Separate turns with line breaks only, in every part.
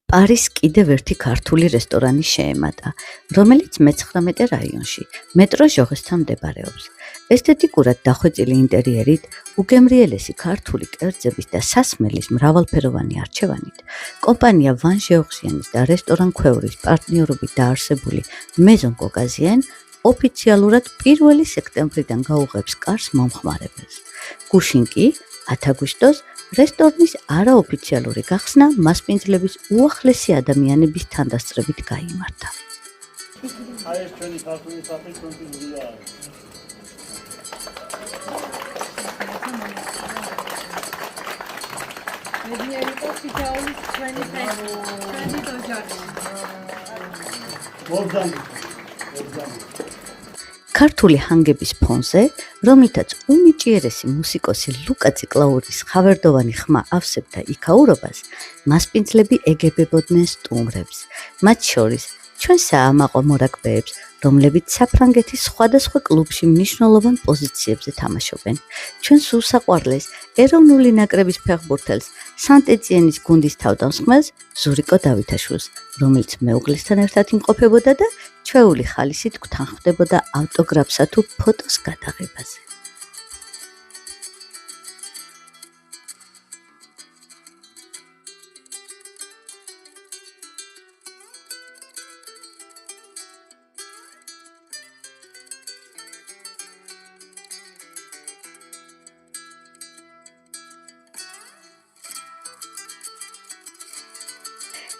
პარის კიდევ ერთი ქართული რესტორანი შეემატა, რომელიც მე-19 რაიონში, მეტრო ჟოღესთან მდებარეობს. ესთეტიკურად დახვეწილი ინტერიერით, უგემრიელესი ქართული კერძების და სასმელის მრავალფეროვანი არჩევანით, კომპანია ვან ჟეოხსიანის და რესტორან ქვევრის პარტნიორობით დაარსებული მეზონ კოკაზიენ ოფიციალურად 1 სექტემბრიდან გაუღებს კარს მომხმარებელს. გუშინ კი 10 აგვისტოს რესტორნის არაოფიციალური გახსნა მასპინძლების უახლესი ადამიანების თანდასწრებით გაიმართა. ქართული ჰანგების ფონზე, რომითაც უნიჭიერესი მუსიკოსი ლუკა ციკლაურის ხავერდოვანი ხმა ავსებდა იქაურობას, მასპინძლები ეგებებოდნენ სტუმრებს, მათ შორის ჩვენ საამაყო მორაგბეებს, რომლებიც საფრანგეთის სხვადასხვა კლუბში მნიშვნელოვან პოზიციებზე თამაშობენ, ჩვენს უსაყვარლეს ეროვნული ნაკრების ფეხბურთელს, სანტ-ეტიენის გუნდის თავდამსხმელს ზურიკო დავითაშვილს, რომელიც მეუღლესთან ერთად იმყოფებოდა და ჩვეული ხალისით გთანხმდებოდა ავტოგრაფსა თუ ფოტოს გადაღებაზე.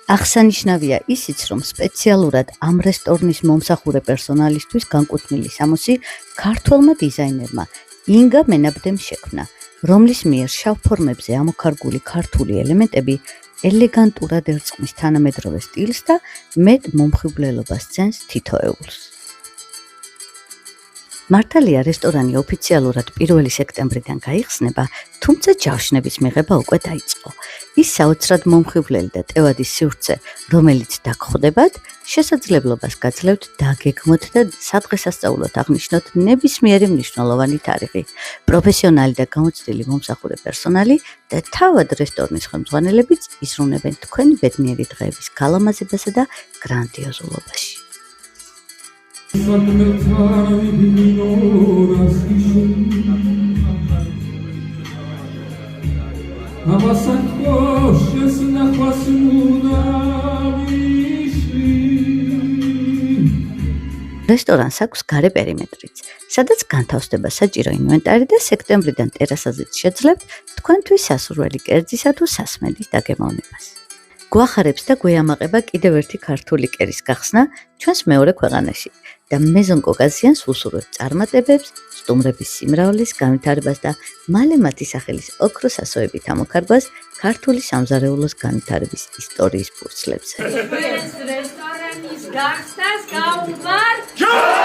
აღსანიშნავია ისიც, რომ სპეციალურად ამ რესტორნის მომსახურე პერსონალისთვის განკუთვნილი სამოსი ქართველმა დიზაინერმა ინგა მენაბდემ შექმნა, რომლის მიერ შავ ფორმებზე ამოქარგული ქართული ელემენტები ელეგანტურად ერწყმის თანამედროვე სტილს და მეტ მომხიბვლელობას ძენს თითოეულს. მართალია რესტორანი ოფიციალურად 1 სექტემბრიდან გაიხსნება, თუმცა ჯავშნების მიღება უკვე დაიწყო. ის საოცრად მომხიბვლელი და ტევადის სივრცე, რომელიც დაგხვდებათ, შესაძლებლობას გაძლევთ დაგეგმოთ და სადღესასწაულოდ აღნიშნოთ ნებისმიერი მნიშვნელოვანი თარიღი, პროფესიონალი და გამოცდილი მომსახურე პერსონალი და თავად რესტორნის ხელმძღვანელებიც იზრუნებენ თქვენი ბედნიერი დღეების გალამაზებასა და გრანდიოზულობაში. რესტორანს აქვს გარე პერიმეტრიც, სადაც განთავსდება საჭირო ინვენტარი და სექტემბრიდან ტერასაზეც შეძლებთ თქვენთვის სასურველი კერძისა თუ სასმელის დაგემოვნებას. გვახარებს და გვეამაყება კიდევ ერთი ქართული კერის გახსნა ჩვენს მეორე ქვეყანაში და მეზონ კოკაზიანს უსურვებთ წარმატებებს, სტუმრების სიმრავლეს, განვითარებას და მალე მათი სახელის ოქროს ასოებით ამოქარგვას ქართული სამზარეულოს განვითარების ისტორიის ფურცლებზე.
რესტორანის გახსნას გაუმართ!